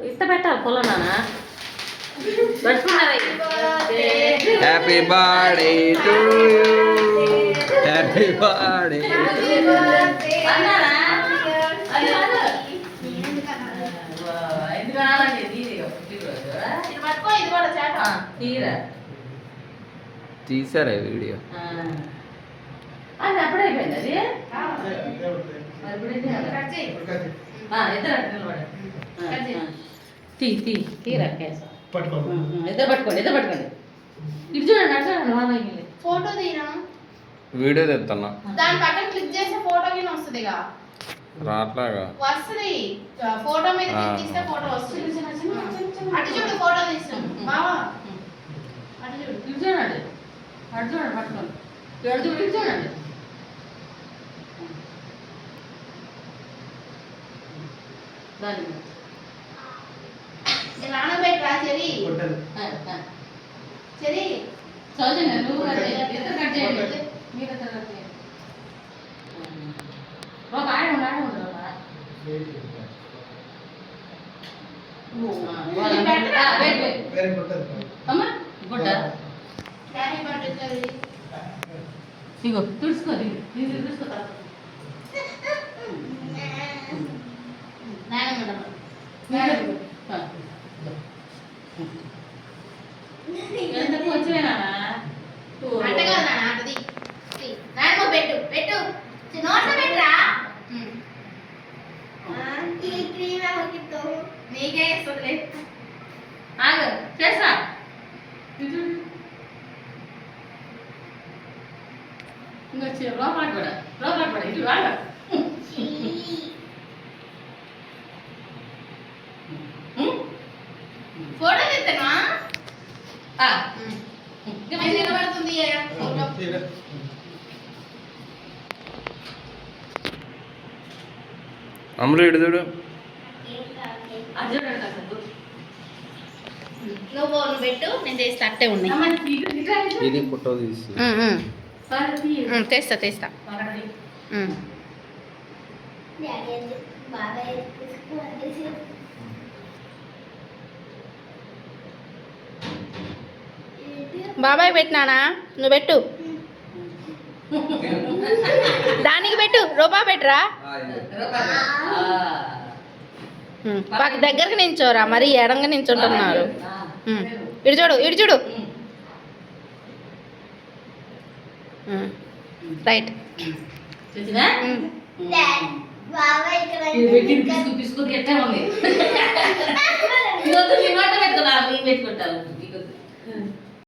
ఇట్ట పెట్టాలి పొలనా happy birthday to you happy birthday తీసారా వీడియో అది అప్పుడే అయిపోయింది అది తీరా ఇద్దరు పట్టుకోండి ఇటు చూడండి అటు చూడండి మామయ్య ఫోటో తీరా వీడియో తెస్తున్నా దాని పక్కన క్లిక్ చేస్తే ఫోటో కింద వస్తుందిగా రాట్లాగా వస్తుంది ఫోటో మీద క్లిక్ చేస్తే ఫోటో వస్తుంది అటు చూడు ఫోటో తీస్తాం బావా అటు చూడు ఇటు చూడండి పట్టుకోండి ఇటు చూడండి దాని నానబెట్టరా చెరి చెరి సౌజన్య నువ్వు ఇద్దరు కట్ చేయండి మీరు ఇద్దరు కట్ చేయండి ఒక ఆడ ఉండదు అమ్మా గుడ్డ ఇగో తుడుచుకో తుడుచుకో ఎందుకు వచ్చేనా పెట్టు పెట్టు నోట్లో పెట్టరా నీకే ఇస్తుంది ఆగు చేసా ఇంకొచ్చి లోపలికి కూడా ఇటు రాగా ఫోటో తీస్తానా నిలబడుతుంది అమరు ఇడు చూడు నువ్వు పెట్టు నేను చేస్తా అట్టే ఉన్నాయి ఇది ఫోటో తీసి తెస్తా బాబాయ్ పెట్టినానా నువ్వు పెట్టు దానికి పెట్టు రూపా పెట్టరా పక్క దగ్గరకు నించోరా మరి ఎడంగా నించుంటున్నారు ఇటు చూడు రైట్ ఎట్లా ఉంది పెట్టుకుంటావు